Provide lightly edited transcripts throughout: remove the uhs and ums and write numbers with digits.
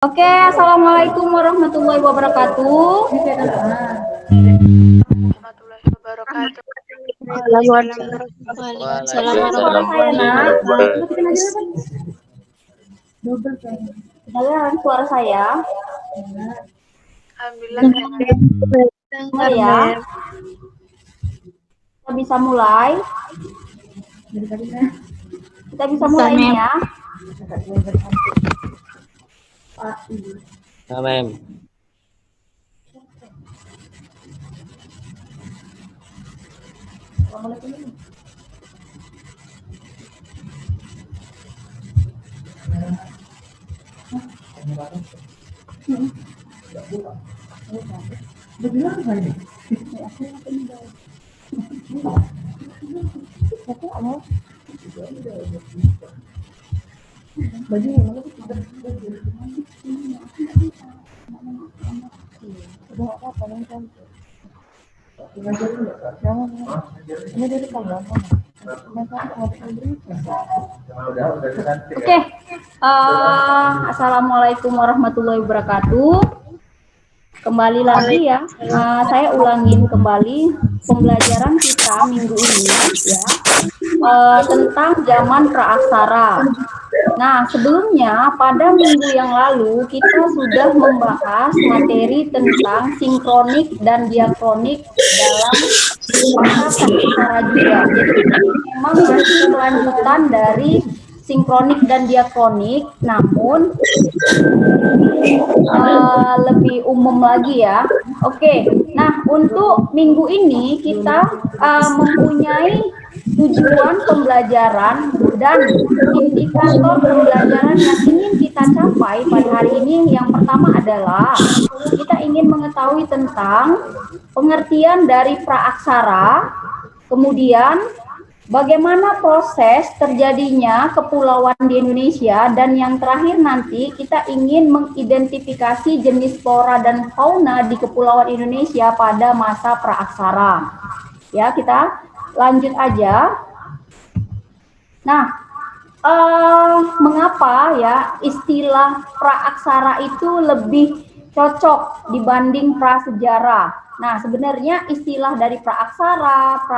Oke, assalamualaikum warahmatullahi wabarakatuh. Warahmatullahi wabarakatuh. Dengar suara saya, nak? Dengar suara saya? Alhamdulillah Dengar ya? Kita bisa mulai? Kita bisa mulai nih ya? Mem. Oke, assalamualaikum warahmatullahi wabarakatuh. Kembali lagi ya, saya ulangin kembali pembelajaran kita minggu ini ya, tentang zaman praaksara. Nah, sebelumnya pada minggu yang lalu kita sudah membahas materi tentang sinkronik dan diakronik dalam bahasa praaksara juga. Jadi memang masih kelanjutan dari sinkronik dan diakronik, namun lebih umum lagi ya. Oke, nah untuk minggu ini kita mempunyai tujuan pembelajaran dan indikator pembelajaran yang ingin kita capai pada hari ini. Yang pertama adalah kita ingin mengetahui tentang pengertian dari praaksara, kemudian bagaimana proses terjadinya kepulauan di Indonesia, dan yang terakhir nanti kita ingin mengidentifikasi jenis flora dan fauna di kepulauan Indonesia pada masa praaksara. Ya, kita lanjut aja. Nah, mengapa ya istilah praaksara itu lebih cocok dibanding prasejarah? Nah, sebenarnya istilah dari praaksara,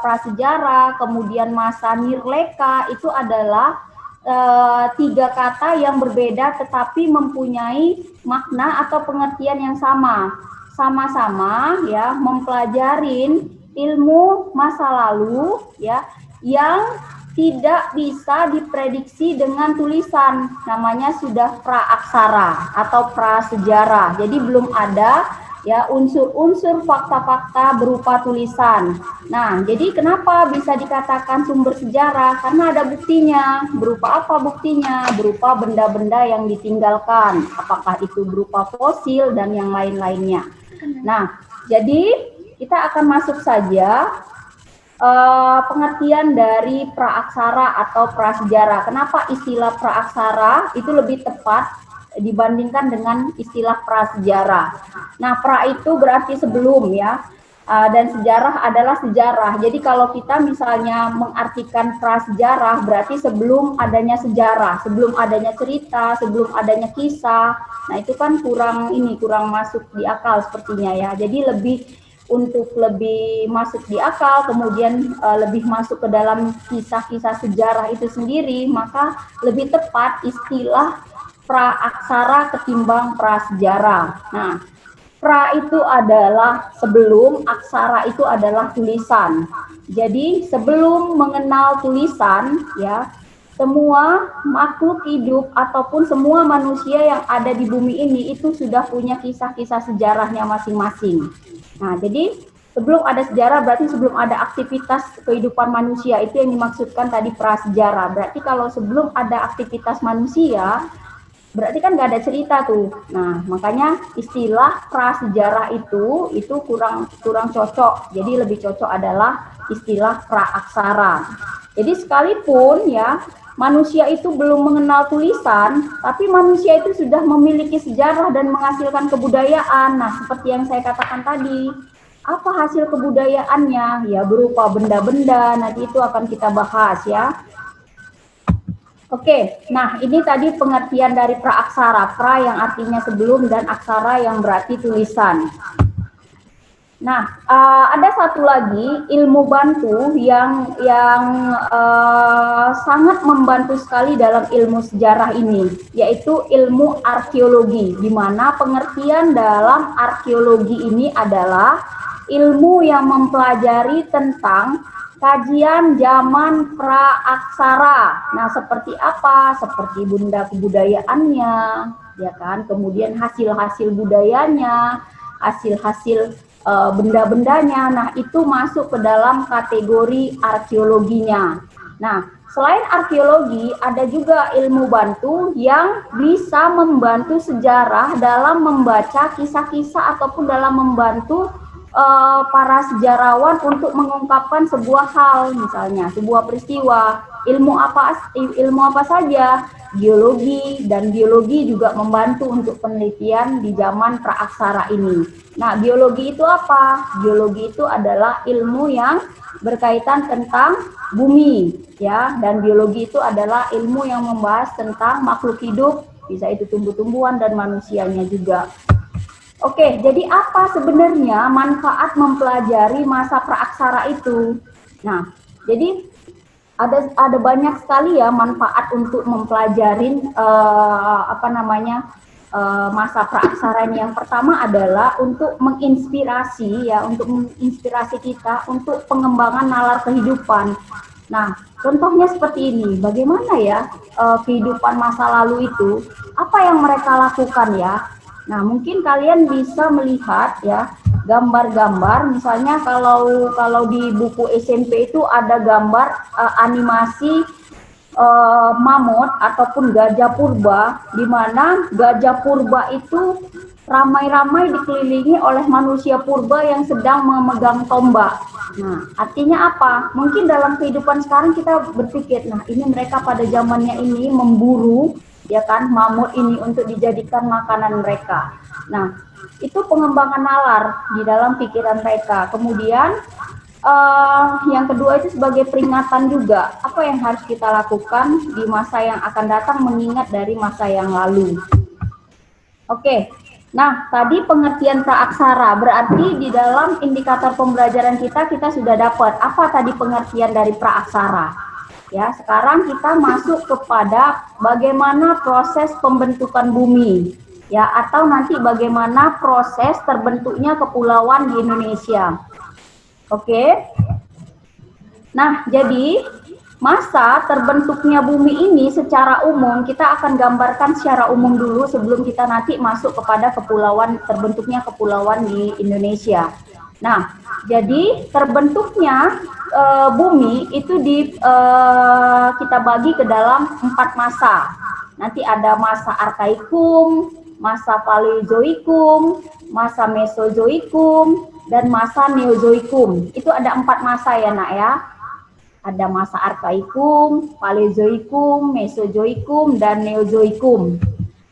prasejarah, kemudian masa nirleka itu adalah tiga kata yang berbeda tetapi mempunyai makna atau pengertian yang sama. Sama-sama ya mempelajarin ilmu masa lalu ya yang tidak bisa diprediksi dengan tulisan, namanya sudah praaksara atau prasejarah. Jadi belum ada ya unsur-unsur fakta-fakta berupa tulisan. Nah, jadi kenapa bisa dikatakan sumber sejarah? Karena ada buktinya. Berupa apa buktinya? Berupa benda-benda yang ditinggalkan, apakah itu berupa fosil dan yang lain-lainnya. Nah, jadi kita akan masuk saja pengertian dari praaksara atau prasejarah. Kenapa istilah praaksara itu lebih tepat dibandingkan dengan istilah prasejarah? Nah, pra itu berarti sebelum ya, dan sejarah adalah sejarah. Jadi kalau kita misalnya mengartikan prasejarah berarti sebelum adanya sejarah, sebelum adanya cerita, sebelum adanya kisah. Nah, itu kan kurang masuk di akal sepertinya ya. Jadi untuk lebih masuk di akal, kemudian lebih masuk ke dalam kisah-kisah sejarah itu sendiri, maka lebih tepat istilah praaksara ketimbang prasejarah. Nah, pra itu adalah sebelum, aksara itu adalah tulisan. Jadi sebelum mengenal tulisan, ya, semua makhluk hidup ataupun semua manusia yang ada di bumi ini itu sudah punya kisah-kisah sejarahnya masing-masing. Nah, jadi sebelum ada sejarah berarti sebelum ada aktivitas kehidupan manusia, itu yang dimaksudkan tadi prasejarah. Berarti kalau sebelum ada aktivitas manusia, berarti kan nggak ada cerita tuh. Nah, makanya istilah prasejarah itu kurang cocok. Jadi lebih cocok adalah istilah praaksara. Jadi sekalipun ya manusia itu belum mengenal tulisan, tapi manusia itu sudah memiliki sejarah dan menghasilkan kebudayaan. Nah, seperti yang saya katakan tadi, apa hasil kebudayaannya? Ya berupa benda-benda, nanti itu akan kita bahas ya. Oke, nah ini tadi pengertian dari praaksara, pra yang artinya sebelum dan aksara yang berarti tulisan. Nah, ada satu lagi ilmu bantu yang sangat membantu sekali dalam ilmu sejarah ini, yaitu ilmu arkeologi, di mana pengertian dalam arkeologi ini adalah ilmu yang mempelajari tentang kajian zaman praaksara. Nah, seperti apa? Seperti benda kebudayaannya, ya kan? Kemudian hasil-hasil budayanya, hasil-hasil benda-bendanya. Nah, itu masuk ke dalam kategori arkeologinya. Nah, selain arkeologi, ada juga ilmu bantu yang bisa membantu sejarah dalam membaca kisah-kisah ataupun dalam membantu para sejarawan untuk mengungkapkan sebuah hal, misalnya sebuah peristiwa. Ilmu apa saja? Geologi, dan biologi juga membantu untuk penelitian di zaman praaksara ini. Nah, biologi itu apa? Biologi itu adalah ilmu yang berkaitan tentang bumi, ya, dan biologi itu adalah ilmu yang membahas tentang makhluk hidup, bisa itu tumbuh-tumbuhan dan manusianya juga. Oke, jadi apa sebenarnya manfaat mempelajari masa praaksara itu? Nah, jadi ada banyak sekali ya manfaat untuk mempelajari masa praaksara ini. Yang pertama adalah untuk menginspirasi ya, untuk menginspirasi kita untuk pengembangan nalar kehidupan. Nah, contohnya seperti ini. Bagaimana ya kehidupan masa lalu itu? Apa yang mereka lakukan ya? Nah, mungkin kalian bisa melihat ya gambar-gambar, misalnya kalau di buku SMP itu ada gambar animasi mamut ataupun gajah purba, di mana gajah purba itu ramai-ramai dikelilingi oleh manusia purba yang sedang memegang tombak. Nah, artinya apa? Mungkin dalam kehidupan sekarang kita berpikir, nah ini mereka pada zamannya ini memburu ya kan mamut ini untuk dijadikan makanan mereka. Nah, itu pengembangan nalar di dalam pikiran mereka. Kemudian yang kedua itu sebagai peringatan juga, apa yang harus kita lakukan di masa yang akan datang mengingat dari masa yang lalu. Oke, nah tadi pengertian praaksara, berarti di dalam indikator pembelajaran kita sudah dapat apa tadi pengertian dari praaksara. Ya, sekarang kita masuk kepada bagaimana proses pembentukan bumi, ya, atau nanti bagaimana proses terbentuknya kepulauan di Indonesia. Oke. Nah, jadi masa terbentuknya bumi ini secara umum kita akan gambarkan secara umum dulu sebelum kita nanti masuk kepada terbentuknya kepulauan di Indonesia. Nah, jadi terbentuknya bumi itu kita bagi ke dalam 4 masa. Nanti ada masa arkaikum, masa paleozoikum, masa mesozoikum, dan masa neozoikum. Itu ada 4 masa ya nak ya. Ada masa arkaikum, paleozoikum, mesozoikum, dan neozoikum.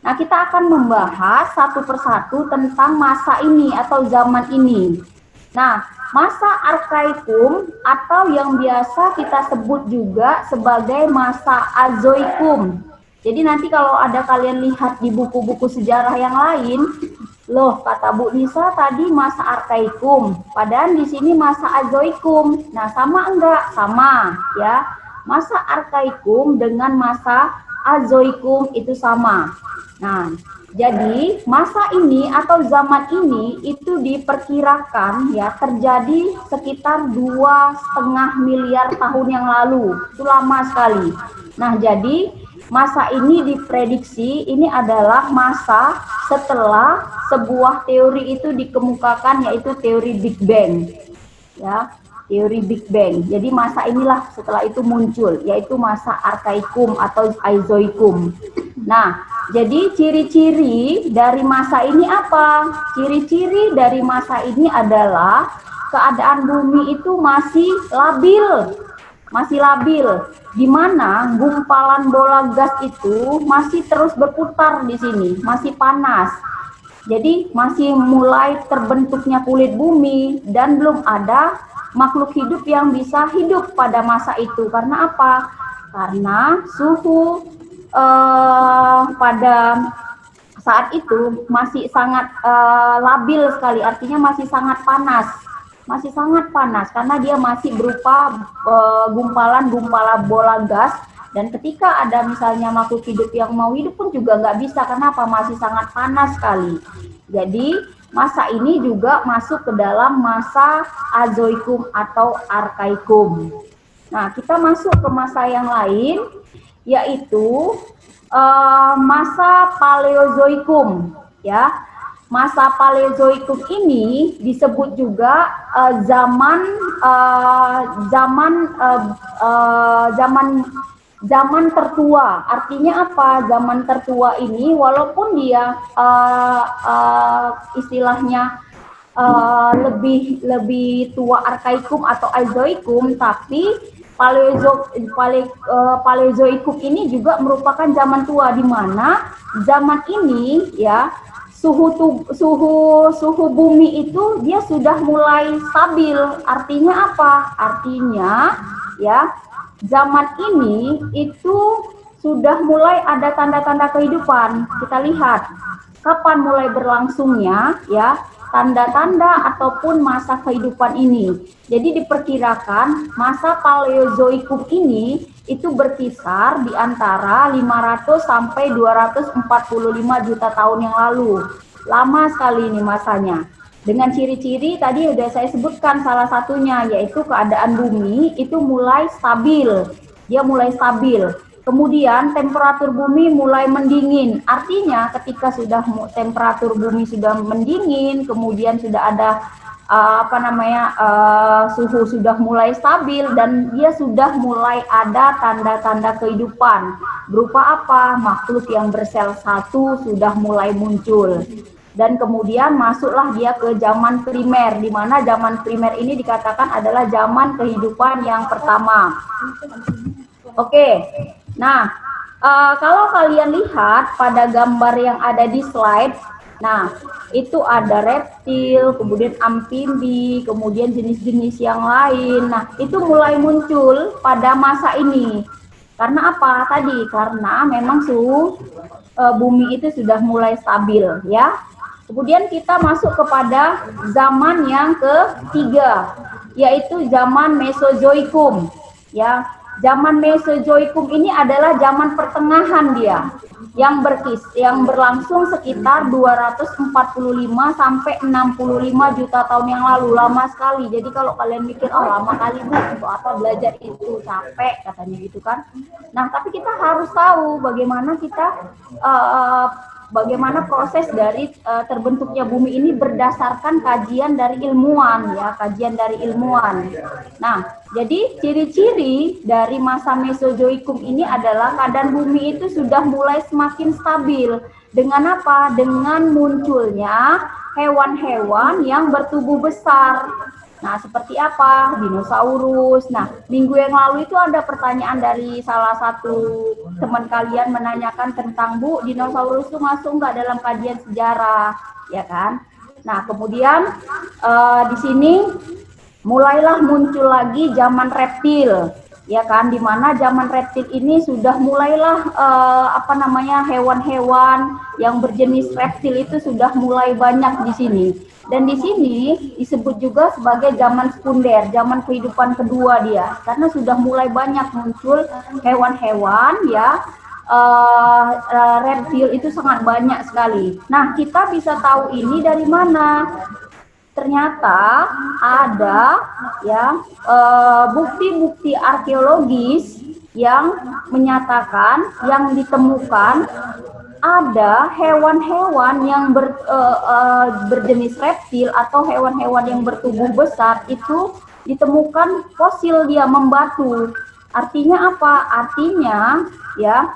Nah, kita akan membahas satu persatu tentang masa ini atau zaman ini. Nah, masa arkaikum atau yang biasa kita sebut juga sebagai masa azoikum. Jadi nanti kalau ada kalian lihat di buku-buku sejarah yang lain, loh kata Bu Nisa tadi masa arkaikum, padahal di sini masa azoikum. Nah, sama enggak? Sama ya. Masa arkaikum dengan masa azoikum itu sama. Nah, jadi masa ini atau zaman ini itu diperkirakan ya terjadi sekitar 2,5 miliar tahun yang lalu. Itu lama sekali. Nah, jadi masa ini diprediksi ini adalah masa setelah sebuah teori itu dikemukakan, yaitu teori Big Bang. Ya, teori Big Bang. Jadi masa inilah setelah itu muncul, yaitu masa arkaikum atau azoikum. Nah, jadi ciri-ciri dari masa ini apa? Ciri-ciri dari masa ini adalah keadaan bumi itu masih labil. Di mana gumpalan bola gas itu masih terus berputar di sini, masih panas. Jadi masih mulai terbentuknya kulit bumi dan belum ada makhluk hidup yang bisa hidup pada masa itu. Karena apa? Karena suhu pada saat itu masih sangat labil sekali, artinya masih sangat panas karena dia masih berupa gumpalan-gumpalan bola gas. Dan ketika ada misalnya makhluk hidup yang mau hidup pun juga nggak bisa, kenapa? Masih sangat panas sekali. Jadi masa ini juga masuk ke dalam masa Azoikum atau Arkaikum. Nah, kita masuk ke masa yang lain, yaitu masa Paleozoikum, ya. Masa Paleozoikum ini disebut juga zaman tertua. Artinya apa? Zaman tertua ini walaupun dia istilahnya lebih tua Arkaikum atau Azoikum, tapi Paleozoikum ini juga merupakan zaman tua, di mana zaman ini ya suhu bumi itu dia sudah mulai stabil. Artinya apa? Artinya ya zaman ini itu sudah mulai ada tanda-tanda kehidupan. Kita lihat kapan mulai berlangsungnya ya tanda-tanda ataupun masa kehidupan ini. Jadi diperkirakan masa Paleozoikum ini itu berkisar di antara 500 sampai 245 juta tahun yang lalu. Lama sekali ini masanya. Dengan ciri-ciri tadi sudah saya sebutkan salah satunya, yaitu keadaan bumi itu mulai stabil. Dia mulai stabil. Kemudian temperatur bumi mulai mendingin. Artinya ketika sudah temperatur bumi sudah mendingin, kemudian sudah ada suhu sudah mulai stabil dan dia sudah mulai ada tanda-tanda kehidupan. Berupa apa? Makhluk yang bersel satu sudah mulai muncul. Dan kemudian masuklah dia ke zaman primer, di mana zaman primer ini dikatakan adalah zaman kehidupan yang pertama. Oke. Nah, kalau kalian lihat pada gambar yang ada di slide, nah itu ada reptil, kemudian amfibi, kemudian jenis-jenis yang lain. Nah, itu mulai muncul pada masa ini. Karena apa tadi? Karena memang suhu bumi itu sudah mulai stabil, ya. Kemudian kita masuk kepada zaman yang ketiga, yaitu zaman Mesozoikum, ya. Zaman Mesozoikum ini adalah zaman pertengahan dia, yang berlangsung sekitar 245 sampai 65 juta tahun yang lalu. Lama sekali. Jadi kalau kalian mikir, oh lama kali Bu, untuk apa belajar itu, capek katanya gitu kan. Nah, tapi kita harus tahu bagaimana bagaimana proses dari terbentuknya bumi ini berdasarkan kajian dari ilmuwan, ya, kajian dari ilmuwan. Nah, jadi ciri-ciri dari masa Mesozoikum ini adalah keadaan bumi itu sudah mulai semakin stabil. Dengan apa? Dengan munculnya hewan-hewan yang bertubuh besar. Nah, seperti apa? Dinosaurus. Nah, minggu yang lalu itu ada pertanyaan dari salah satu teman kalian menanyakan tentang, Bu, dinosaurus itu masuk nggak dalam kajian sejarah, ya kan? Nah, kemudian di sini mulailah muncul lagi zaman reptil, ya kan? Di mana zaman reptil ini sudah mulailah hewan-hewan yang berjenis reptil itu sudah mulai banyak di sini. Dan di sini disebut juga sebagai zaman sekunder, zaman kehidupan kedua dia, karena sudah mulai banyak muncul hewan-hewan, ya, reptil itu sangat banyak sekali. Nah, kita bisa tahu ini dari mana? Ternyata ada, ya, bukti-bukti arkeologis yang menyatakan, yang ditemukan ada hewan-hewan yang berjenis reptil atau hewan-hewan yang bertubuh besar itu ditemukan fosil dia membatu. Artinya apa? Artinya ya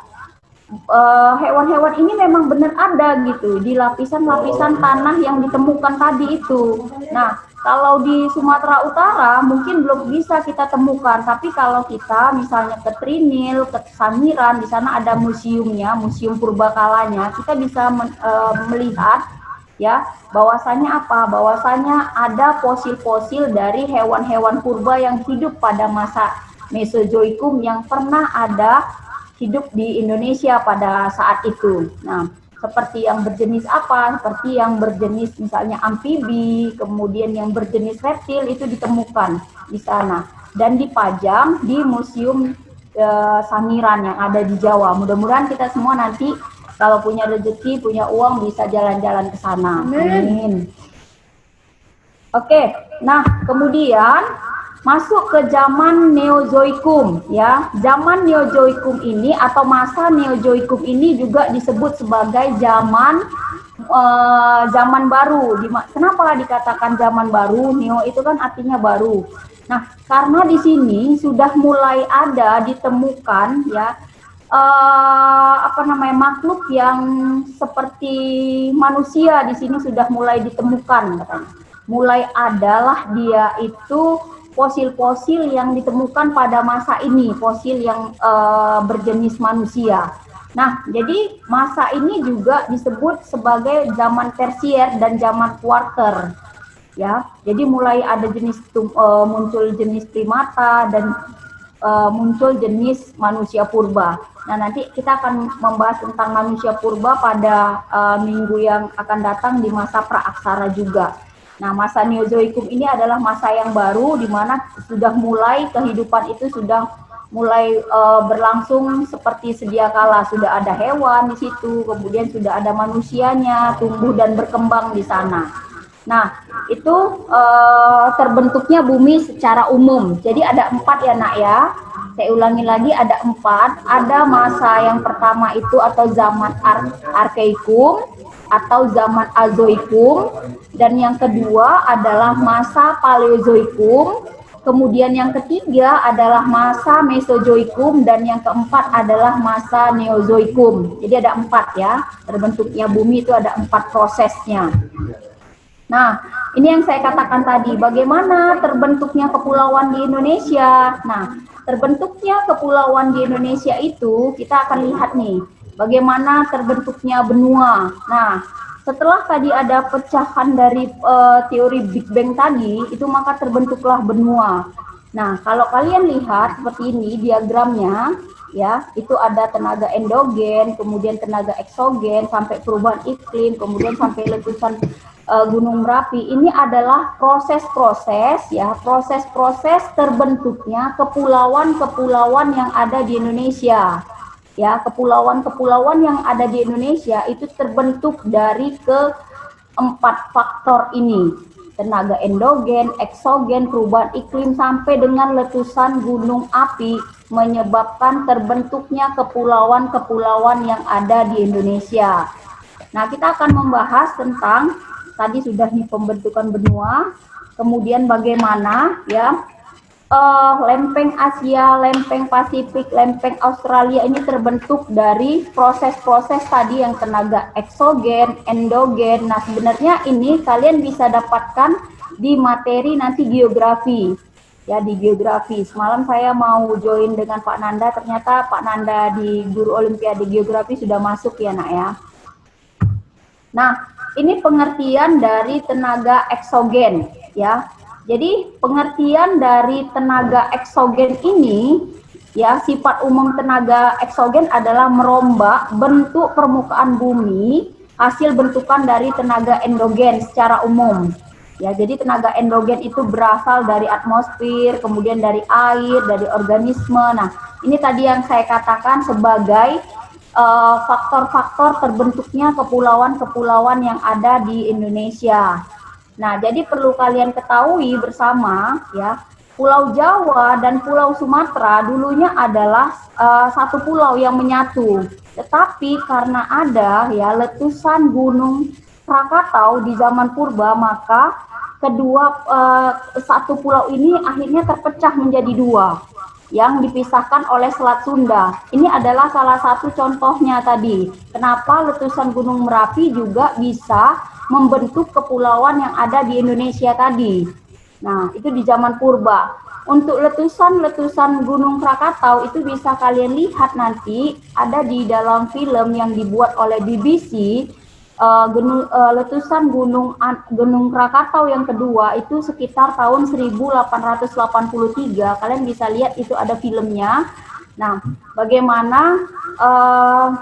hewan-hewan ini memang benar ada gitu di lapisan-lapisan tanah yang ditemukan tadi itu. Nah, kalau di Sumatera Utara mungkin belum bisa kita temukan, tapi kalau kita misalnya ke Trinil, ke Sangiran, di sana ada museumnya, museum purbakalanya, kita bisa melihat, ya, bahwasanya apa? Bahwasanya ada fosil-fosil dari hewan-hewan purba yang hidup pada masa Mesozoikum yang pernah ada hidup di Indonesia pada saat itu. Nah, seperti yang berjenis apa? Seperti yang berjenis misalnya amfibi, kemudian yang berjenis reptil itu ditemukan di sana dan dipajang di Museum Sangiran yang ada di Jawa. Mudah-mudahan kita semua nanti kalau punya rezeki, punya uang bisa jalan-jalan ke sana. Amin. Oke, nah kemudian masuk ke zaman Neozoikum ya. Zaman Neozoikum ini atau masa Neozoikum ini juga disebut sebagai zaman zaman baru. Kenapa dikatakan zaman baru? Neo itu kan artinya baru. Nah, karena di sini sudah mulai ada ditemukan ya makhluk yang seperti manusia di sini sudah mulai ditemukan katanya. Mulai adalah dia itu fosil-fosil yang ditemukan pada masa ini, fosil yang berjenis manusia. Nah, jadi masa ini juga disebut sebagai zaman tersier dan zaman kuarter. Ya, jadi mulai ada muncul jenis primata dan muncul jenis manusia purba. Nah, nanti kita akan membahas tentang manusia purba pada minggu yang akan datang di masa praaksara juga. Nah, masa Neozoikum ini adalah masa yang baru di mana sudah mulai kehidupan itu sudah mulai berlangsung seperti sedia kala. Sudah ada hewan di situ, kemudian sudah ada manusianya tumbuh dan berkembang di sana. Nah, itu terbentuknya bumi secara umum. Jadi ada 4 ya nak ya. Saya ulangi lagi, ada 4. Ada masa yang pertama itu atau zaman Arkeikum atau zaman Azoikum, dan yang kedua adalah masa Paleozoikum, kemudian yang ketiga adalah masa Mesozoikum, dan yang keempat adalah masa Neozoikum. Jadi ada 4 ya, terbentuknya bumi itu ada 4 prosesnya. Nah, ini yang saya katakan tadi, bagaimana terbentuknya kepulauan di Indonesia. Nah, terbentuknya kepulauan di Indonesia itu kita akan lihat nih, bagaimana terbentuknya benua. Nah, setelah tadi ada pecahan dari teori Big Bang tadi, itu maka terbentuklah benua. Nah, kalau kalian lihat seperti ini diagramnya, ya, itu ada tenaga endogen, kemudian tenaga eksogen, sampai perubahan iklim, kemudian sampai letusan Gunung Merapi. Ini adalah proses-proses ya, proses-proses terbentuknya kepulauan-kepulauan yang ada di Indonesia. Ya, kepulauan-kepulauan yang ada di Indonesia itu terbentuk dari keempat faktor ini. Tenaga endogen, eksogen, perubahan iklim sampai dengan letusan gunung api menyebabkan terbentuknya kepulauan-kepulauan yang ada di Indonesia. Nah, kita akan membahas tentang tadi sudah nih pembentukan benua, kemudian bagaimana ya lempeng Asia, lempeng Pasifik, lempeng Australia ini terbentuk dari proses-proses tadi yang tenaga eksogen, endogen. Nah, sebenarnya ini kalian bisa dapatkan di materi nanti geografi. Ya, di geografi. Semalam saya mau join dengan Pak Nanda, ternyata Pak Nanda di Guru Olimpiade Geografi sudah masuk ya, Nak ya. Nah, ini pengertian dari tenaga eksogen ya. Jadi pengertian dari tenaga eksogen ini ya, sifat umum tenaga eksogen adalah merombak bentuk permukaan bumi hasil bentukan dari tenaga endogen secara umum. Ya, jadi tenaga endogen itu berasal dari atmosfer, kemudian dari air, dari organisme. Nah, ini tadi yang saya katakan sebagai faktor-faktor terbentuknya kepulauan-kepulauan yang ada di Indonesia. Nah, jadi perlu kalian ketahui bersama ya, Pulau Jawa dan Pulau Sumatera dulunya adalah satu pulau yang menyatu. Tetapi karena ada ya letusan Gunung Krakatau di zaman purba, maka satu pulau ini akhirnya terpecah menjadi 2. Yang dipisahkan oleh Selat Sunda. Ini adalah salah satu contohnya tadi. Kenapa letusan Gunung Merapi juga bisa membentuk kepulauan yang ada di Indonesia tadi. Nah, itu di zaman purba. Untuk letusan-letusan Gunung Krakatau itu bisa kalian lihat nanti ada di dalam film yang dibuat oleh BBC, letusan Gunung Krakatau yang kedua itu sekitar tahun 1883. Kalian bisa lihat itu ada filmnya. Nah, bagaimana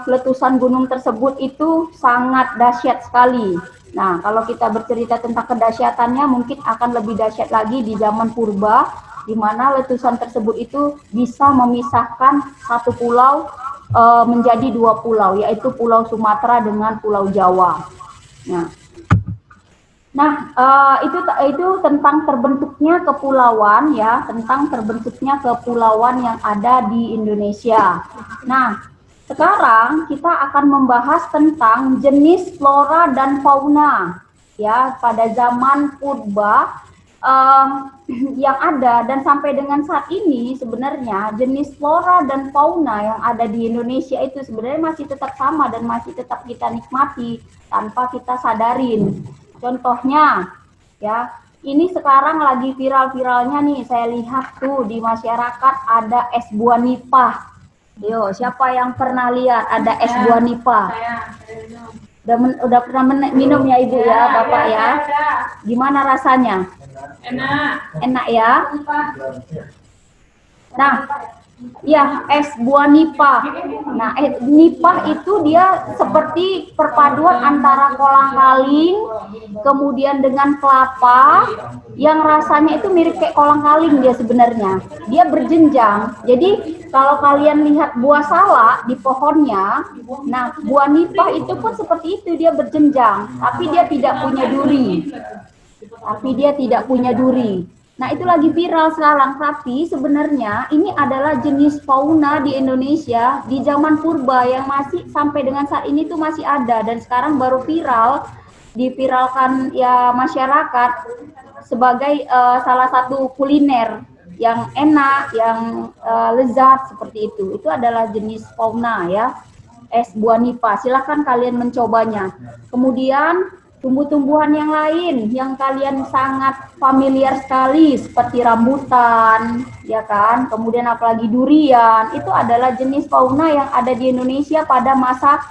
letusan gunung tersebut itu sangat dahsyat sekali. Nah, kalau kita bercerita tentang kedahsyatannya mungkin akan lebih dahsyat lagi di zaman purba, di mana letusan tersebut itu bisa memisahkan satu pulau menjadi dua pulau, yaitu Pulau Sumatera dengan Pulau Jawa. Itu tentang terbentuknya kepulauan ya, tentang terbentuknya kepulauan yang ada di Indonesia. Nah, sekarang kita akan membahas tentang jenis flora dan fauna ya pada zaman purba yang ada, dan sampai dengan saat ini sebenarnya jenis flora dan fauna yang ada di Indonesia itu sebenarnya masih tetap sama dan masih tetap kita nikmati tanpa kita sadarin. Contohnya, ya, ini sekarang lagi viral-viralnya nih, saya lihat tuh di masyarakat ada es buah nipah. Yo, siapa yang pernah lihat ada es buah nipah? Udah pernah minum ya Ibu ya, Bapak ya? Gimana rasanya? Enak ya? Nah, ya, es buah nipah. Nah, nipah itu dia seperti perpaduan antara kolang-kaling kemudian dengan kelapa, yang rasanya itu mirip kayak kolang-kaling dia sebenarnya. Dia berjenjang. Jadi kalau kalian lihat buah salak di pohonnya, nah buah nipah itu pun seperti itu, dia berjenjang, tapi dia tidak punya duri. Nah, itu lagi viral sekarang, tapi sebenarnya ini adalah jenis fauna di Indonesia di zaman purba yang masih sampai dengan saat ini tuh masih ada, dan sekarang baru diviralkan ya masyarakat sebagai salah satu kuliner yang enak, yang lezat seperti itu. Itu adalah jenis fauna ya, es buah nipah. Silahkan kalian mencobanya. Kemudian tumbuh-tumbuhan yang lain yang kalian sangat familiar sekali seperti rambutan, ya kan? Kemudian apalagi durian, itu adalah jenis fauna yang ada di Indonesia pada masa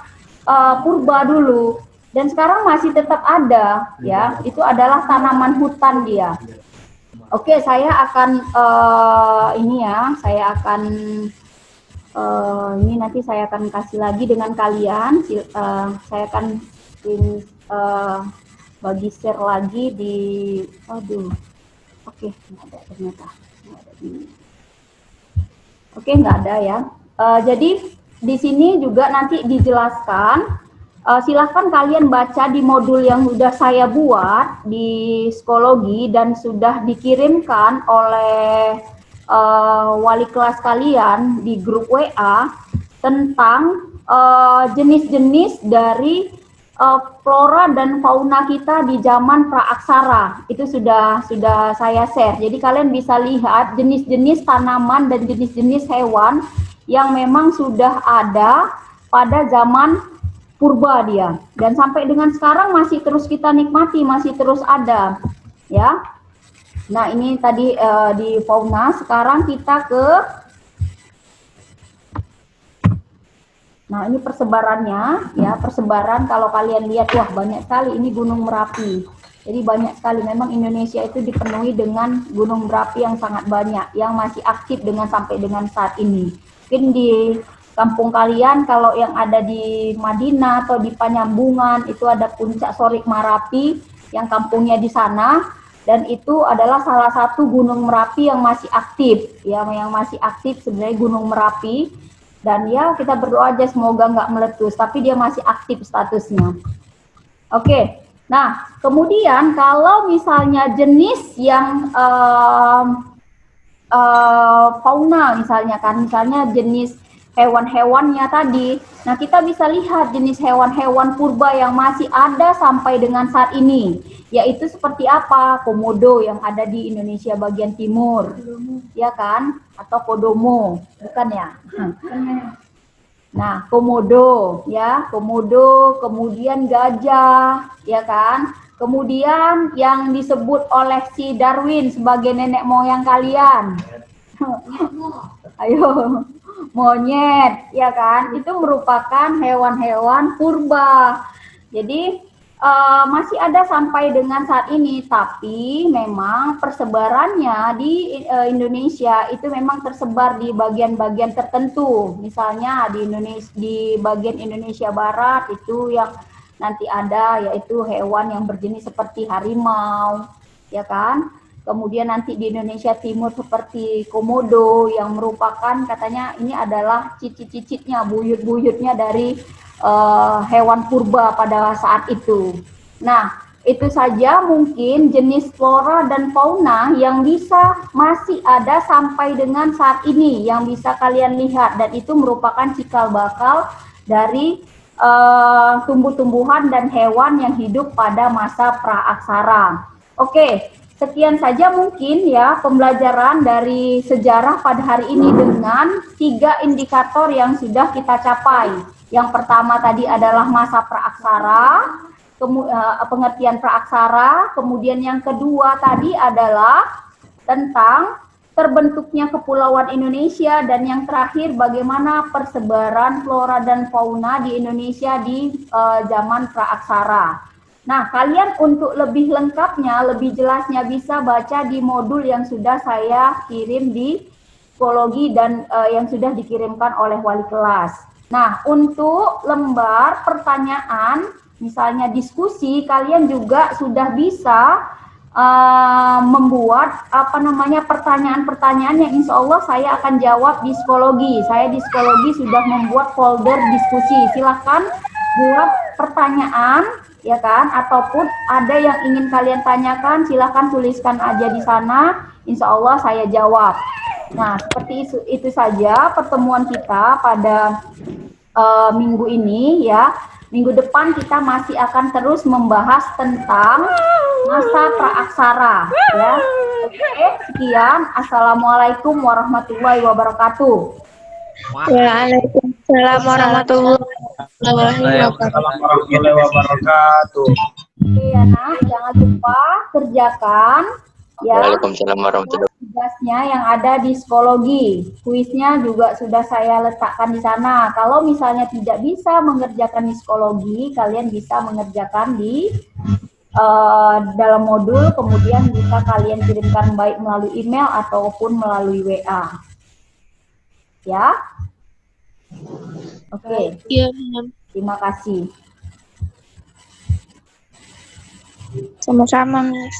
purba dulu, dan sekarang masih tetap ada, ya. Itu adalah tanaman hutan dia. Oke, saya akan ini nanti saya akan kasih lagi dengan kalian. Saya akan bagi share lagi di oke, nggak ada ternyata, nggak ada ya. Jadi di sini juga nanti dijelaskan, silahkan kalian baca di modul yang sudah saya buat di psikologi dan sudah dikirimkan oleh wali kelas kalian di grup WA tentang jenis-jenis dari flora dan fauna kita di zaman praaksara. Itu sudah saya share. Jadi kalian bisa lihat jenis-jenis tanaman dan jenis-jenis hewan yang memang sudah ada pada zaman purba dia, dan sampai dengan sekarang masih terus kita nikmati, masih terus ada ya. Nah, ini tadi di fauna. Sekarang kita ke ini persebarannya ya, persebaran kalau kalian lihat, wah banyak sekali ini Gunung Merapi. Jadi banyak sekali, memang Indonesia itu dipenuhi dengan gunung berapi yang sangat banyak, yang masih aktif sampai dengan saat ini. Mungkin di kampung kalian kalau yang ada di Madinah atau di Panyambungan itu ada Puncak Sorik Marapi yang kampungnya di sana, dan itu adalah salah satu gunung Merapi yang masih aktif ya, yang masih aktif sebenarnya Gunung Merapi. Dan ya kita berdoa aja semoga nggak meletus, tapi dia masih aktif statusnya. Oke, nah kemudian kalau misalnya jenis yang fauna misalnya jenis hewan-hewannya tadi, nah kita bisa lihat jenis hewan-hewan purba yang masih ada sampai dengan saat ini, yaitu seperti apa? Komodo yang ada di Indonesia bagian timur, ya kan? Atau kodomo, bukan ya? Nah, komodo ya, komodo, kemudian gajah, ya kan? Kemudian yang disebut oleh si Darwin sebagai nenek moyang kalian. Ayo, monyet, ya kan? Itu merupakan hewan-hewan purba. Jadi masih ada sampai dengan saat ini, tapi memang persebarannya di Indonesia itu memang tersebar di bagian-bagian tertentu. Misalnya di Indonesia, di bagian Indonesia Barat itu yang nanti ada yaitu hewan yang berjenis seperti harimau, ya kan? Kemudian nanti di Indonesia Timur seperti komodo yang merupakan katanya ini adalah cicit-cicitnya, buyut-buyutnya dari hewan purba pada saat itu. Nah, itu saja mungkin jenis flora dan fauna yang bisa masih ada sampai dengan saat ini yang bisa kalian lihat, dan itu merupakan cikal bakal dari tumbuh-tumbuhan dan hewan yang hidup pada masa praaksara. Oke, sekian saja mungkin ya pembelajaran dari sejarah pada hari ini dengan 3 indikator yang sudah kita capai. Yang pertama tadi adalah masa praaksara, pengertian praaksara, kemudian yang kedua tadi adalah tentang terbentuknya kepulauan Indonesia, dan yang terakhir bagaimana persebaran flora dan fauna di Indonesia di zaman praaksara. Nah, kalian untuk lebih lengkapnya, lebih jelasnya bisa baca di modul yang sudah saya kirim di psikologi dan yang sudah dikirimkan oleh wali kelas. Nah, untuk lembar pertanyaan, misalnya diskusi, kalian juga sudah bisa membuat pertanyaan-pertanyaan yang insya Allah saya akan jawab di psikologi. Saya di psikologi sudah membuat folder diskusi. Silahkan buat pertanyaan, ya kan? Ataupun ada yang ingin kalian tanyakan, silahkan tuliskan aja di sana. Insya Allah saya jawab. Nah, seperti itu saja pertemuan kita pada minggu ini ya. Minggu depan kita masih akan terus membahas tentang masa praaksara ya. Oke, sekian. Assalamualaikum warahmatullahi wabarakatuh. Waalaikumsalam warahmatullahi wabarakatuh. Oke ya nak, jangan lupa kerjakan ya. Waalaikumsalam warahmatullahi wabarakatuh. Tugasnya yang ada di psikologi. Kuisnya juga sudah saya letakkan di sana. Kalau misalnya tidak bisa mengerjakan di psikologi, kalian bisa mengerjakan di dalam modul, kemudian bisa kalian kirimkan baik melalui email ataupun melalui WA. Ya. Oke. Iya, Terima kasih. sama-sama, Miss.